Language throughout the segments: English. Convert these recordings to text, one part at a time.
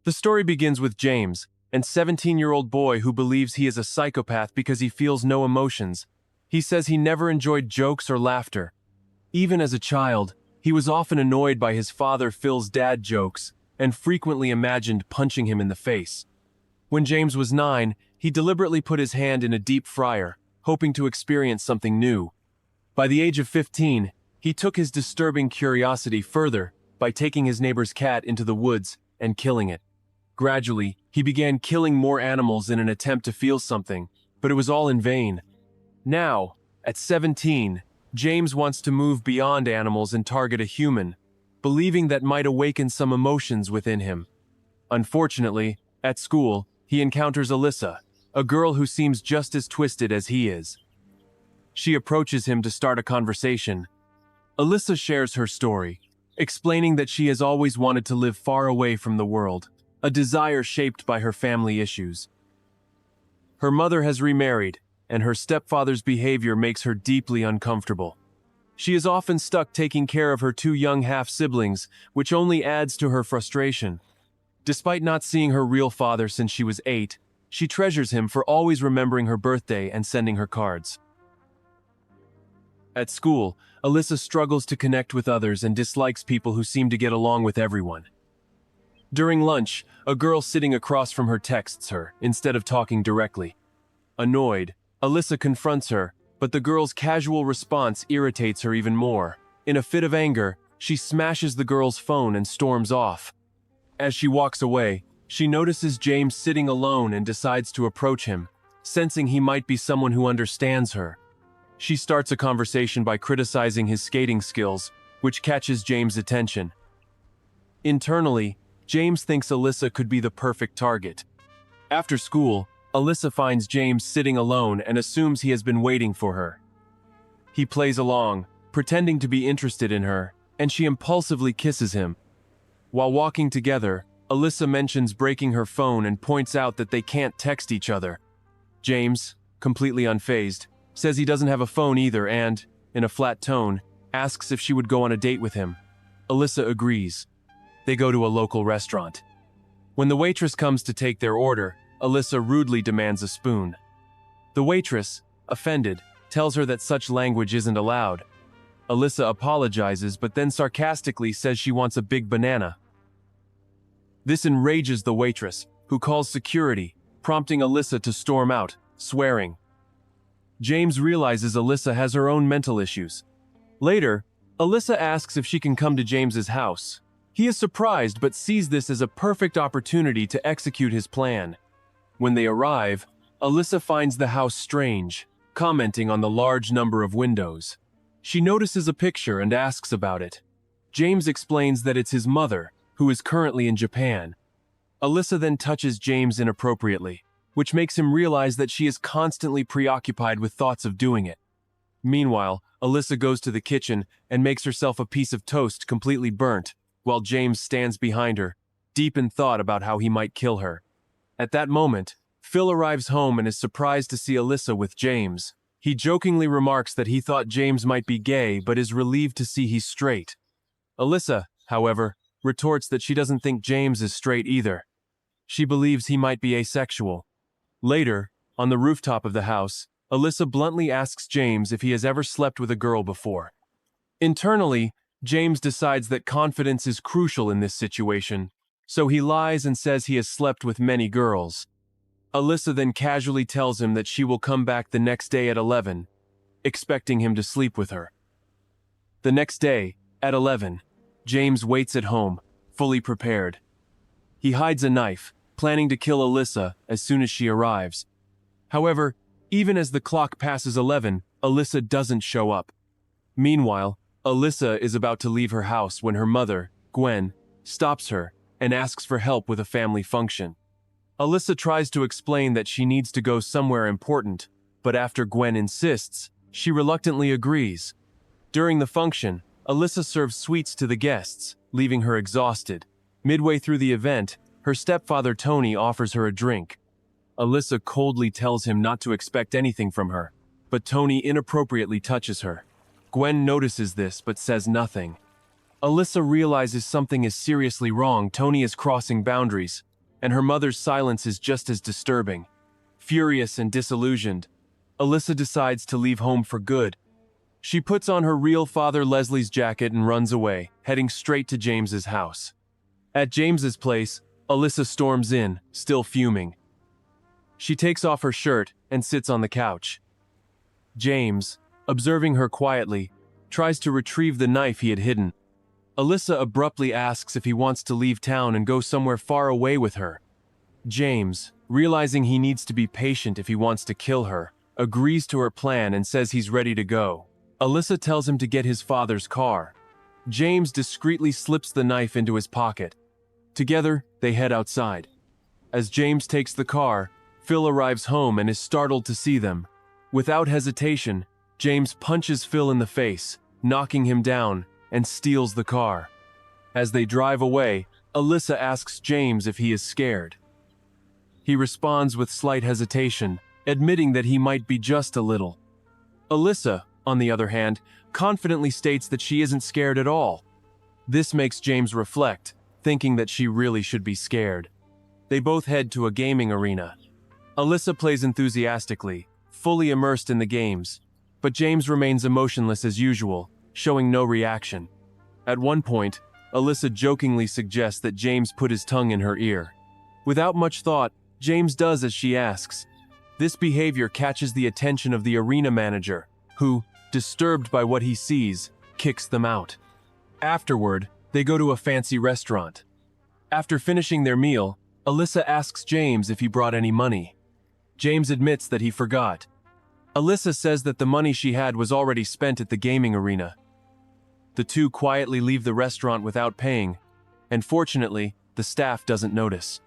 The story begins with James, an 17-year-old boy who believes he is a psychopath because he feels no emotions. He says he never enjoyed jokes or laughter. Even as a child, he was often annoyed by his father Phil's dad jokes and frequently imagined punching him in the face. When James was 9, he deliberately put his hand in a deep fryer, hoping to experience something new. By the age of 15, he took his disturbing curiosity further by taking his neighbor's cat into the woods and killing it. Gradually, he began killing more animals in an attempt to feel something, but it was all in vain. Now, at 17, James wants to move beyond animals and target a human, believing that might awaken some emotions within him. Unfortunately, at school, he encounters Alyssa, a girl who seems just as twisted as he is. She approaches him to start a conversation. Alyssa shares her story, explaining that she has always wanted to live far away from the world, a desire shaped by her family issues. Her mother has remarried, and her stepfather's behavior makes her deeply uncomfortable. She is often stuck taking care of her 2 young half-siblings, which only adds to her frustration. Despite not seeing her real father since she was 8, she treasures him for always remembering her birthday and sending her cards. At school, Alyssa struggles to connect with others and dislikes people who seem to get along with everyone. During lunch, a girl sitting across from her texts her, instead of talking directly. Annoyed, Alyssa confronts her, but the girl's casual response irritates her even more. In a fit of anger, she smashes the girl's phone and storms off. As she walks away, she notices James sitting alone and decides to approach him, sensing he might be someone who understands her. She starts a conversation by criticizing his skating skills, which catches James' attention. Internally, James thinks Alyssa could be the perfect target. After school, Alyssa finds James sitting alone and assumes he has been waiting for her. He plays along, pretending to be interested in her, and she impulsively kisses him. While walking together, Alyssa mentions breaking her phone and points out that they can't text each other. James, completely unfazed, says he doesn't have a phone either and, in a flat tone, asks if she would go on a date with him. Alyssa agrees. They go to a local restaurant. When the waitress comes to take their order, Alyssa rudely demands a spoon. The waitress, offended, tells her that such language isn't allowed. Alyssa apologizes but then sarcastically says she wants a big banana. This enrages the waitress, who calls security, prompting Alyssa to storm out, swearing. James realizes Alyssa has her own mental issues. Later, Alyssa asks if she can come to James's house. He is surprised but sees this as a perfect opportunity to execute his plan. When they arrive, Alyssa finds the house strange, commenting on the large number of windows. She notices a picture and asks about it. James explains that it's his mother, who is currently in Japan. Alyssa then touches James inappropriately, which makes him realize that she is constantly preoccupied with thoughts of doing it. Meanwhile, Alyssa goes to the kitchen and makes herself a piece of toast completely burnt, while James stands behind her, deep in thought about how he might kill her. At that moment, Phil arrives home and is surprised to see Alyssa with James. He jokingly remarks that he thought James might be gay but is relieved to see he's straight. Alyssa, however, retorts that she doesn't think James is straight either. She believes he might be asexual. Later, on the rooftop of the house, Alyssa bluntly asks James if he has ever slept with a girl before. Internally, James decides that confidence is crucial in this situation, so he lies and says he has slept with many girls. Alyssa then casually tells him that she will come back the next day at 11, expecting him to sleep with her. The next day, at 11, James waits at home, fully prepared. He hides a knife, planning to kill Alyssa as soon as she arrives. However, even as the clock passes 11, Alyssa doesn't show up. Meanwhile, Alyssa is about to leave her house when her mother, Gwen, stops her and asks for help with a family function. Alyssa tries to explain that she needs to go somewhere important, but after Gwen insists, she reluctantly agrees. During the function, Alyssa serves sweets to the guests, leaving her exhausted. Midway through the event, her stepfather Tony offers her a drink. Alyssa coldly tells him not to expect anything from her, but Tony inappropriately touches her. Gwen notices this but says nothing. Alyssa realizes something is seriously wrong. Tony is crossing boundaries, and her mother's silence is just as disturbing. Furious and disillusioned, Alyssa decides to leave home for good. She puts on her real father Leslie's jacket and runs away, heading straight to James's house. At James's place, Alyssa storms in, still fuming. She takes off her shirt and sits on the couch. James, observing her quietly, tries to retrieve the knife he had hidden. Alyssa abruptly asks if he wants to leave town and go somewhere far away with her. James, realizing he needs to be patient if he wants to kill her, agrees to her plan and says he's ready to go. Alyssa tells him to get his father's car. James discreetly slips the knife into his pocket. Together, they head outside. As James takes the car, Phil arrives home and is startled to see them. Without hesitation, James punches Phil in the face, knocking him down, and steals the car. As they drive away, Alyssa asks James if he is scared. He responds with slight hesitation, admitting that he might be just a little. Alyssa, on the other hand, confidently states that she isn't scared at all. This makes James reflect, thinking that she really should be scared. They both head to a gaming arena. Alyssa plays enthusiastically, fully immersed in the games, but James remains emotionless as usual, showing no reaction. At one point, Alyssa jokingly suggests that James put his tongue in her ear. Without much thought, James does as she asks. This behavior catches the attention of the arena manager, who, disturbed by what he sees, kicks them out. Afterward, they go to a fancy restaurant. After finishing their meal, Alyssa asks James if he brought any money. James admits that he forgot. Alyssa says that the money she had was already spent at the gaming arena. The two quietly leave the restaurant without paying, and fortunately, the staff doesn't notice.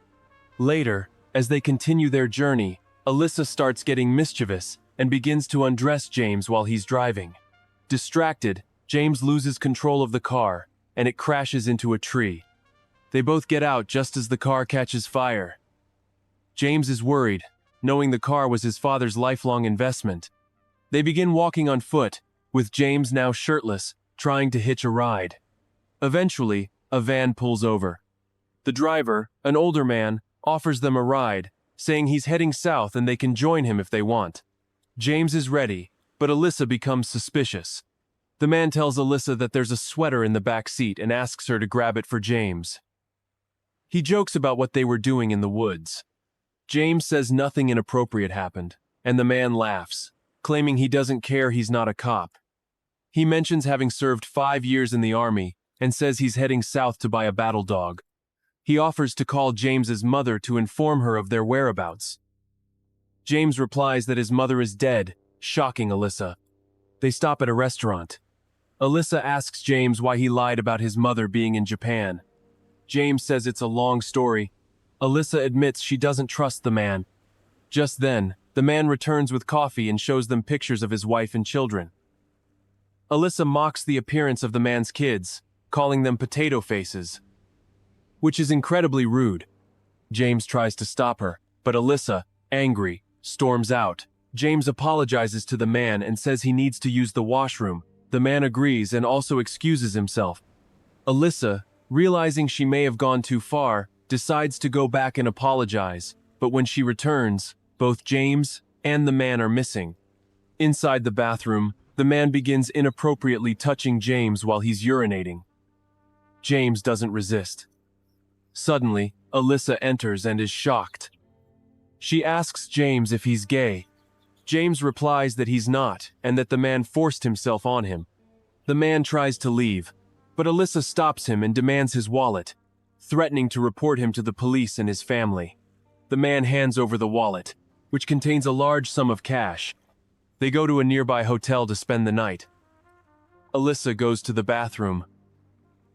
Later, as they continue their journey, Alyssa starts getting mischievous and begins to undress James while he's driving. Distracted, James loses control of the car, and it crashes into a tree. They both get out just as the car catches fire. James is worried, knowing the car was his father's lifelong investment. They begin walking on foot, with James now shirtless, trying to hitch a ride. Eventually, a van pulls over. The driver, an older man, offers them a ride, saying he's heading south and they can join him if they want. James is ready, but Alyssa becomes suspicious. The man tells Alyssa that there's a sweater in the back seat and asks her to grab it for James. He jokes about what they were doing in the woods. James says nothing inappropriate happened, and the man laughs, claiming he doesn't care he's not a cop. He mentions having served 5 years in the army and says he's heading south to buy a battle dog. He offers to call James's mother to inform her of their whereabouts. James replies that his mother is dead, shocking Alyssa. They stop at a restaurant. Alyssa asks James why he lied about his mother being in Japan. James says it's a long story. Alyssa admits she doesn't trust the man. Just then, the man returns with coffee and shows them pictures of his wife and children. Alyssa mocks the appearance of the man's kids, calling them potato faces, which is incredibly rude. James tries to stop her, but Alyssa, angry, storms out. James apologizes to the man and says he needs to use the washroom. The man agrees and also excuses himself. Alyssa, realizing she may have gone too far, decides to go back and apologize, but when she returns, both James and the man are missing. Inside the bathroom, the man begins inappropriately touching James while he's urinating. James doesn't resist. Suddenly, Alyssa enters and is shocked. She asks James if he's gay. James replies that he's not and that the man forced himself on him. The man tries to leave, but Alyssa stops him and demands his wallet, threatening to report him to the police and his family. The man hands over the wallet, which contains a large sum of cash. They go to a nearby hotel to spend the night. Alyssa goes to the bathroom.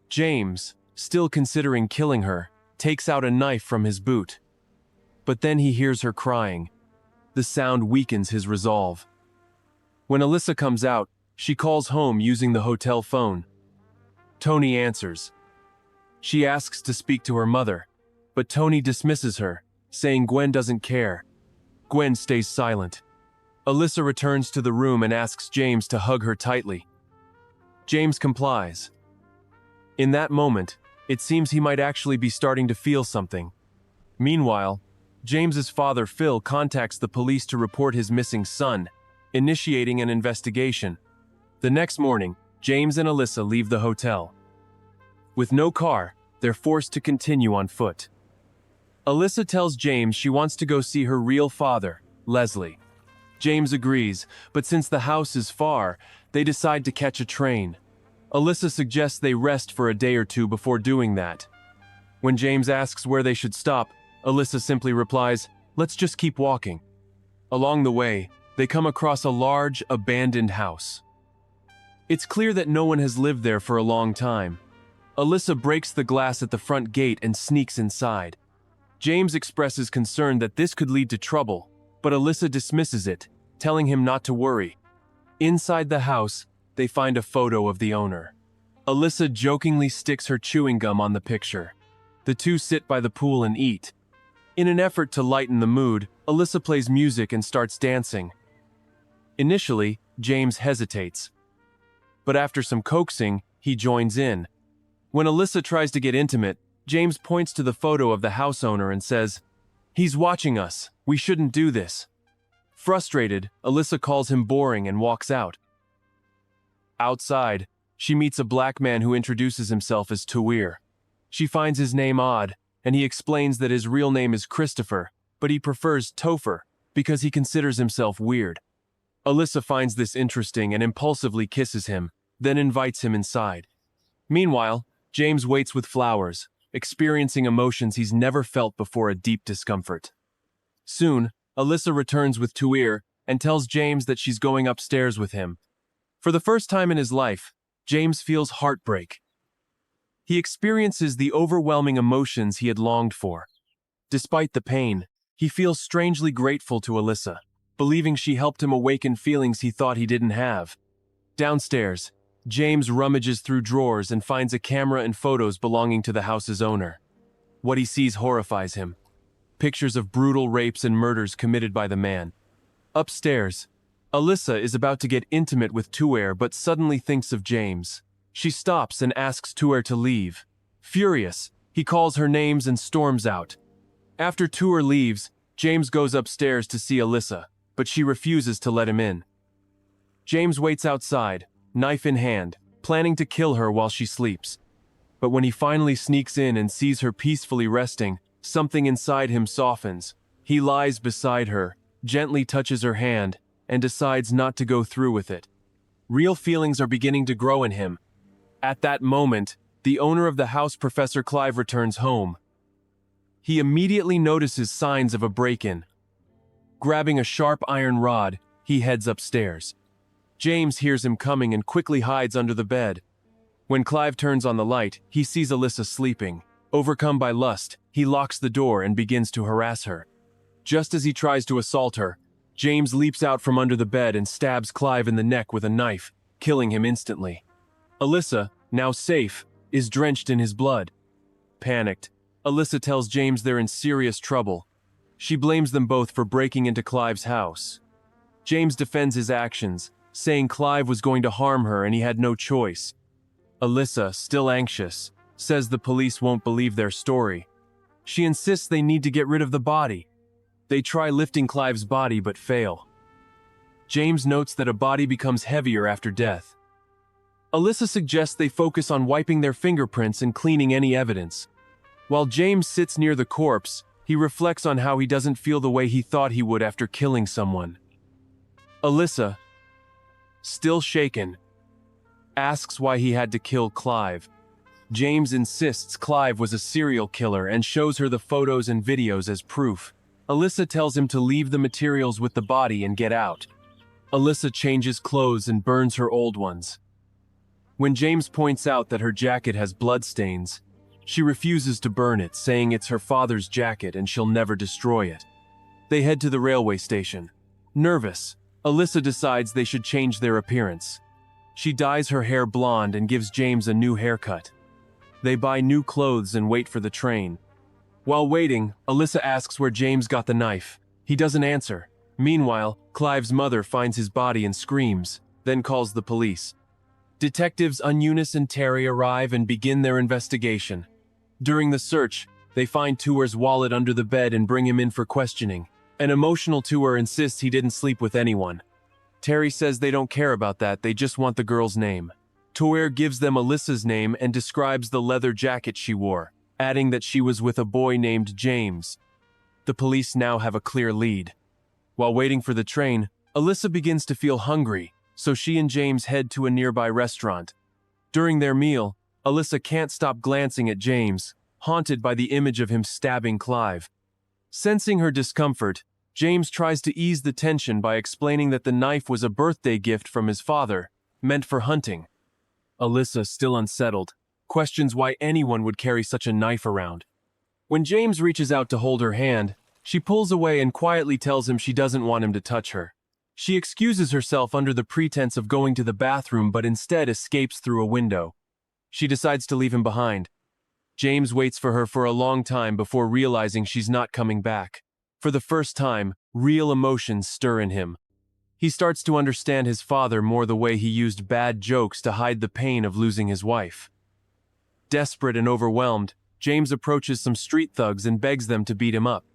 James, still considering killing her, takes out a knife from his boot. But then he hears her crying. The sound weakens his resolve. When Alyssa comes out, she calls home using the hotel phone. Tony answers. She asks to speak to her mother, but Tony dismisses her, saying Gwen doesn't care. Gwen stays silent. Alyssa returns to the room and asks James to hug her tightly. James complies. In that moment, it seems he might actually be starting to feel something. Meanwhile, James's father, Phil, contacts the police to report his missing son, initiating an investigation. The next morning, James and Alyssa leave the hotel. With no car, they're forced to continue on foot. Alyssa tells James she wants to go see her real father, Leslie. James agrees, but since the house is far, they decide to catch a train. Alyssa suggests they rest for a day or two before doing that. When James asks where they should stop, Alyssa simply replies, "Let's just keep walking." Along the way, they come across a large, abandoned house. It's clear that no one has lived there for a long time. Alyssa breaks the glass at the front gate and sneaks inside. James expresses concern that this could lead to trouble, but Alyssa dismisses it, telling him not to worry. Inside the house, they find a photo of the owner. Alyssa jokingly sticks her chewing gum on the picture. The two sit by the pool and eat. In an effort to lighten the mood, Alyssa plays music and starts dancing. Initially, James hesitates, but after some coaxing, he joins in. When Alyssa tries to get intimate, James points to the photo of the house owner and says, "He's watching us. We shouldn't do this." Frustrated, Alyssa calls him boring and walks out. Outside, she meets a black man who introduces himself as Tuir. She finds his name odd, and he explains that his real name is Christopher, but he prefers Topher because he considers himself weird. Alyssa finds this interesting and impulsively kisses him, then invites him inside. Meanwhile, James waits with flowers, experiencing emotions he's never felt before, a deep discomfort. Soon, Alyssa returns with Tuir and tells James that she's going upstairs with him. For the first time in his life, James feels heartbreak. He experiences the overwhelming emotions he had longed for. Despite the pain, he feels strangely grateful to Alyssa, believing she helped him awaken feelings he thought he didn't have. Downstairs, James rummages through drawers and finds a camera and photos belonging to the house's owner. What he sees horrifies him. Pictures of brutal rapes and murders committed by the man. Upstairs, Alyssa is about to get intimate with Tuir but suddenly thinks of James. She stops and asks Tuir to leave. Furious, he calls her names and storms out. After Tuir leaves, James goes upstairs to see Alyssa, but she refuses to let him in. James waits outside, knife in hand, planning to kill her while she sleeps. But when he finally sneaks in and sees her peacefully resting, something inside him softens. He lies beside her, gently touches her hand, and decides not to go through with it. Real feelings are beginning to grow in him. At that moment, the owner of the house, Professor Clive, returns home. He immediately notices signs of a break-in. Grabbing a sharp iron rod, he heads upstairs. James hears him coming and quickly hides under the bed. When Clive turns on the light, he sees Alyssa sleeping. Overcome by lust, he locks the door and begins to harass her. Just as he tries to assault her, James leaps out from under the bed and stabs Clive in the neck with a knife, killing him instantly. Alyssa, now safe, is drenched in his blood. Panicked, Alyssa tells James they're in serious trouble. She blames them both for breaking into Clive's house. James defends his actions, saying Clive was going to harm her and he had no choice. Alyssa, still anxious, says the police won't believe their story. She insists they need to get rid of the body. They try lifting Clive's body but fail. James notes that a body becomes heavier after death. Alyssa suggests they focus on wiping their fingerprints and cleaning any evidence. While James sits near the corpse, he reflects on how he doesn't feel the way he thought he would after killing someone. Alyssa, still shaken, asks why he had to kill Clive. James insists Clive was a serial killer and shows her the photos and videos as proof. Alyssa tells him to leave the materials with the body and get out. Alyssa changes clothes and burns her old ones. When James points out that her jacket has bloodstains, she refuses to burn it, saying it's her father's jacket and she'll never destroy it. They head to the railway station. Nervous, Alyssa decides they should change their appearance. She dyes her hair blonde and gives James a new haircut. They buy new clothes and wait for the train. While waiting, Alyssa asks where James got the knife. He doesn't answer. Meanwhile, Clive's mother finds his body and screams, then calls the police. Detectives Eunice and Terry arrive and begin their investigation. During the search, They find Tour's wallet under the bed and bring him in for questioning. An emotional Tour insists he didn't sleep with anyone. Terry says they don't care about that, they just want the girl's name. Tour gives them Alyssa's name and describes the leather jacket she wore, adding that she was with a boy named James. The police now have a clear lead. While waiting for the train, Alyssa begins to feel hungry, so she and James head to a nearby restaurant. During their meal, Alyssa can't stop glancing at James, haunted by the image of him stabbing Clive. Sensing her discomfort, James tries to ease the tension by explaining that the knife was a birthday gift from his father, meant for hunting. Alyssa, still unsettled, questions why anyone would carry such a knife around. When James reaches out to hold her hand, she pulls away and quietly tells him she doesn't want him to touch her. She excuses herself under the pretense of going to the bathroom but instead escapes through a window. She decides to leave him behind. James waits for her for a long time before realizing she's not coming back. For the first time, real emotions stir in him. He starts to understand his father more, the way he used bad jokes to hide the pain of losing his wife. Desperate and overwhelmed, James approaches some street thugs and begs them to beat him up.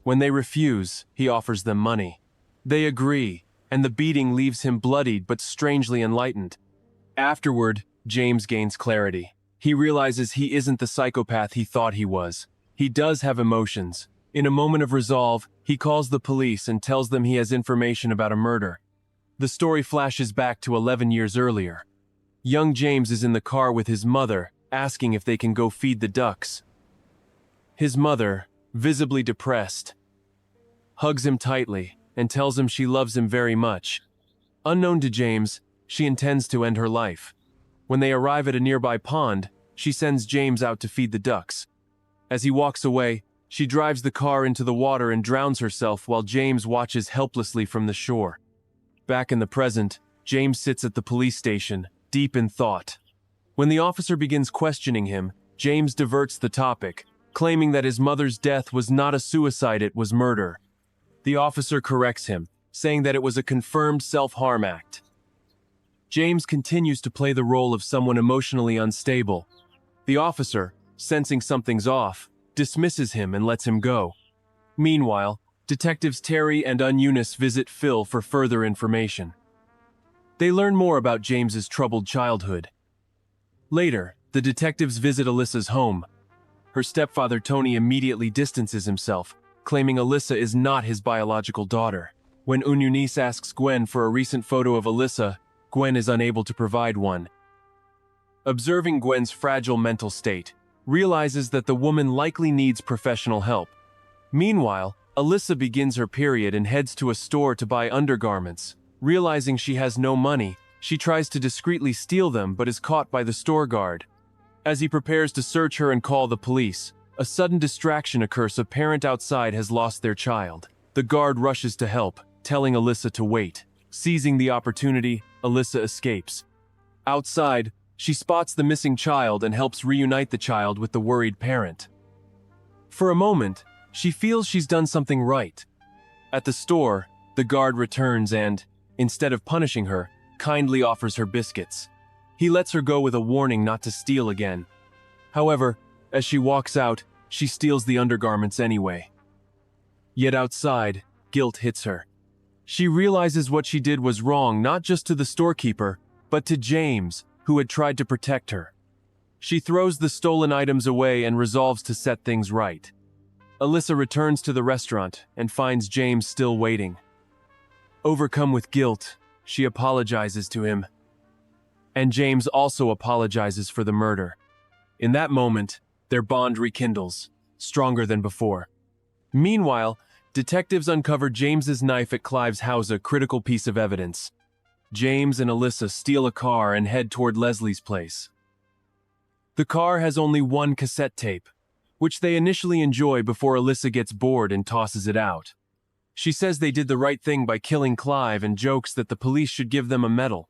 When they refuse, he offers them money. They agree, and the beating leaves him bloodied but strangely enlightened. Afterward, James gains clarity. He realizes he isn't the psychopath he thought he was. He does have emotions. In a moment of resolve, he calls the police and tells them he has information about a murder. The story flashes back to 11 years earlier. Young James is in the car with his mother, asking if they can go feed the ducks. His mother, visibly depressed, hugs him tightly and tells him she loves him very much. Unknown to James, she intends to end her life. When they arrive at a nearby pond, she sends James out to feed the ducks. As he walks away, she drives the car into the water and drowns herself while James watches helplessly from the shore. Back in the present, James sits at the police station, deep in thought. When the officer begins questioning him, James diverts the topic, claiming that his mother's death was not a suicide, it was murder. The officer corrects him, saying that it was a confirmed self-harm act. James continues to play the role of someone emotionally unstable. The officer, sensing something's off, dismisses him and lets him go. Meanwhile, detectives Terry and Eunice visit Phil for further information. They learn more about James's troubled childhood. Later, the detectives visit Alyssa's home. Her stepfather Tony immediately distances himself, claiming Alyssa is not his biological daughter. When Eunice asks Gwen for a recent photo of Alyssa, Gwen is unable to provide one. Observing Gwen's fragile mental state, realizes that the woman likely needs professional help. Meanwhile, Alyssa begins her period and heads to a store to buy undergarments. Realizing she has no money, she tries to discreetly steal them but is caught by the store guard. As he prepares to search her and call the police, a sudden distraction occurs. A parent outside has lost their child. The guard rushes to help, telling Alyssa to wait. Seizing the opportunity, Alyssa escapes. Outside, she spots the missing child and helps reunite the child with the worried parent. For a moment, she feels she's done something right. At the store, the guard returns and, instead of punishing her, kindly offers her biscuits. He lets her go with a warning not to steal again. However, as she walks out, she steals the undergarments anyway. Yet outside, guilt hits her. She realizes what she did was wrong, not just to the storekeeper, but to James, who had tried to protect her. She throws the stolen items away and resolves to set things right. Alyssa returns to the restaurant and finds James still waiting. Overcome with guilt, she apologizes to him. And James also apologizes for the murder. In that moment, their bond rekindles, stronger than before. Meanwhile, detectives uncover James's knife at Clive's house, a critical piece of evidence. James and Alyssa steal a car and head toward Leslie's place. The car has only one cassette tape, which they initially enjoy before Alyssa gets bored and tosses it out. She says they did the right thing by killing Clive and jokes that the police should give them a medal.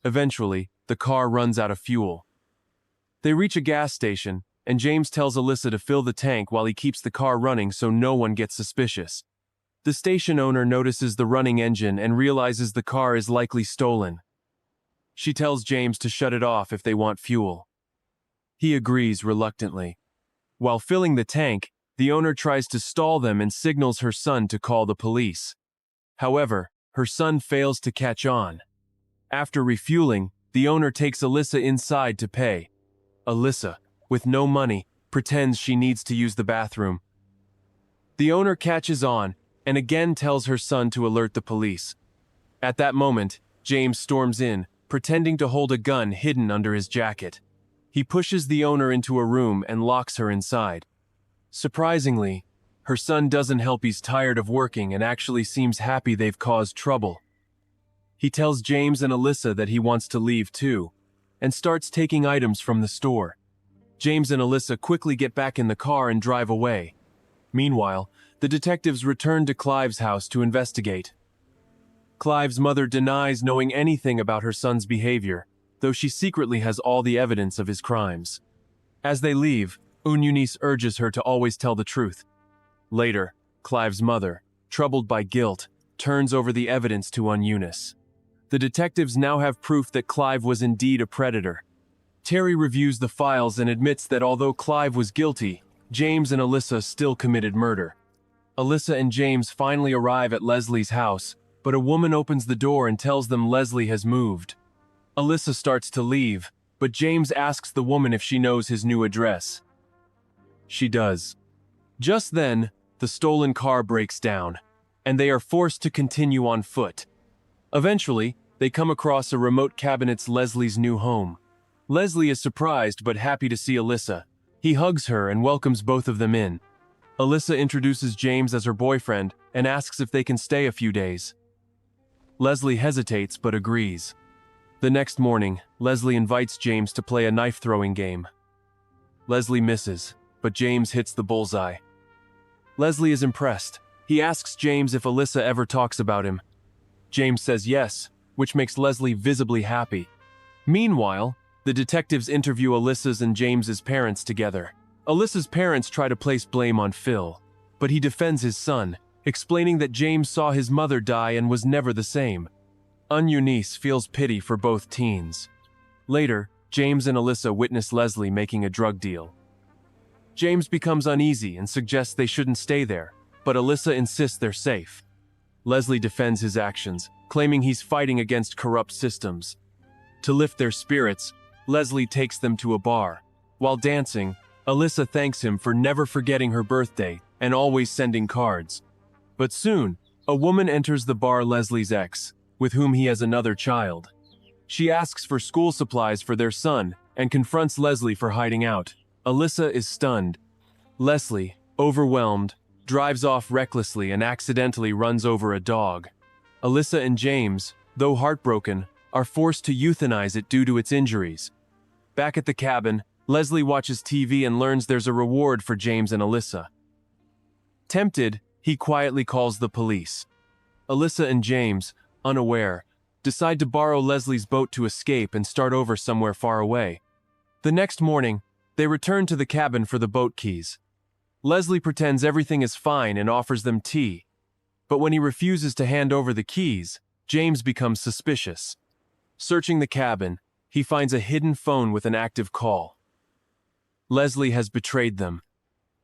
Eventually, the car runs out of fuel. They reach a gas station, and James tells Alyssa to fill the tank while he keeps the car running so no one gets suspicious. The station owner notices the running engine and realizes the car is likely stolen. She tells James to shut it off if they want fuel. He agrees reluctantly. While filling the tank, the owner tries to stall them and signals her son to call the police. However, her son fails to catch on. After refueling, the owner takes Alyssa inside to pay. Alyssa, with no money, pretends she needs to use the bathroom. The owner catches on and again tells her son to alert the police. At that moment, James storms in, pretending to hold a gun hidden under his jacket. He pushes the owner into a room and locks her inside. Surprisingly, her son doesn't help. He's tired of working and actually seems happy they've caused trouble. He tells James and Alyssa that he wants to leave too, and starts taking items from the store. James and Alyssa quickly get back in the car and drive away. Meanwhile, the detectives return to Clive's house to investigate. Clive's mother denies knowing anything about her son's behavior, though she secretly has all the evidence of his crimes. As they leave, Eunice urges her to always tell the truth. Later, Clive's mother, troubled by guilt, turns over the evidence to Eunice. The detectives now have proof that Clive was indeed a predator. Terry reviews the files and admits that although Clive was guilty, James and Alyssa still committed murder. Alyssa and James finally arrive at Leslie's house, but a woman opens the door and tells them Leslie has moved. Alyssa starts to leave, but James asks the woman if she knows his new address. She does. Just then, the stolen car breaks down, and they are forced to continue on foot. Eventually, they come across a remote cabin at Leslie's new home. Leslie is surprised but happy to see Alyssa. He hugs her and welcomes both of them in. Alyssa introduces James as her boyfriend and asks if they can stay a few days. Leslie hesitates but agrees. The next morning, Leslie invites James to play a knife-throwing game. Leslie misses, but James hits the bullseye. Leslie is impressed. He asks James if Alyssa ever talks about him. James says yes, which makes Leslie visibly happy. Meanwhile, the detectives interview Alyssa's and James's parents together. Alyssa's parents try to place blame on Phil, but he defends his son, explaining that James saw his mother die and was never the same. Eunice feels pity for both teens. Later, James and Alyssa witness Leslie making a drug deal. James becomes uneasy and suggests they shouldn't stay there, but Alyssa insists they're safe. Leslie defends his actions, claiming he's fighting against corrupt systems. To lift their spirits, Leslie takes them to a bar. While dancing, Alyssa thanks him for never forgetting her birthday and always sending cards. But soon, a woman enters the bar, Leslie's ex, with whom he has another child. She asks for school supplies for their son and confronts Leslie for hiding out. Alyssa is stunned. Leslie, overwhelmed, drives off recklessly and accidentally runs over a dog. Alyssa and James, though heartbroken, are forced to euthanize it due to its injuries. Back at the cabin, Leslie watches TV and learns there's a reward for James and Alyssa. Tempted, he quietly calls the police. Alyssa and James, unaware, decide to borrow Leslie's boat to escape and start over somewhere far away. The next morning, they return to the cabin for the boat keys. Leslie pretends everything is fine and offers them tea. But when he refuses to hand over the keys, James becomes suspicious. Searching the cabin, he finds a hidden phone with an active call. Leslie has betrayed them.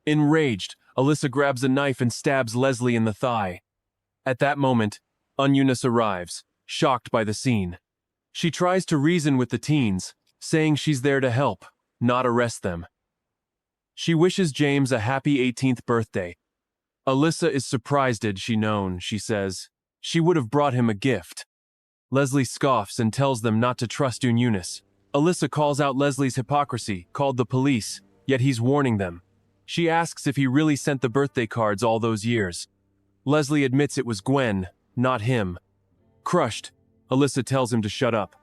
Enraged, Alyssa grabs a knife and stabs Leslie in the thigh. At that moment, Eunice arrives, shocked by the scene. She tries to reason with the teens, saying she's there to help, not arrest them. She wishes James a happy 18th birthday. Alyssa is surprised had she known, she says. She would have brought him a gift. Leslie scoffs and tells them not to trust Eunice. Alyssa calls out Leslie's hypocrisy, called the police, yet he's warning them. She asks if he really sent the birthday cards all those years. Leslie admits it was Gwen, not him. Crushed, Alyssa tells him to shut up.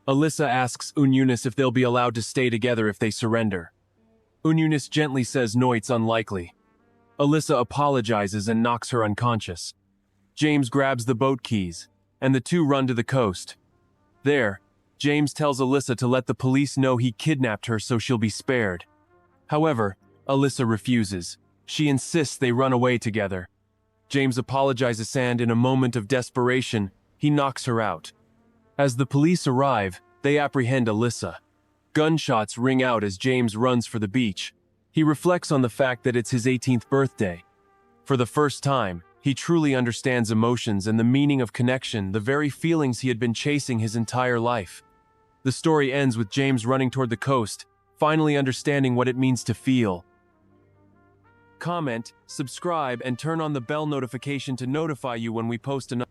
Alyssa asks Eunice if they'll be allowed to stay together if they surrender. Eunice gently says no, it's unlikely. Alyssa apologizes and knocks her unconscious. James grabs the boat keys, and the two run to the coast. There, James tells Alyssa to let the police know he kidnapped her so she'll be spared. However, Alyssa refuses. She insists they run away together. James apologizes and, in a moment of desperation, he knocks her out. As the police arrive, they apprehend Alyssa. Gunshots ring out as James runs for the beach. He reflects on the fact that it's his 18th birthday. For the first time, he truly understands emotions and the meaning of connection, the very feelings he had been chasing his entire life. The story ends with James running toward the coast, finally understanding what it means to feel. Comment, subscribe, and turn on the bell notification to notify you when we post another.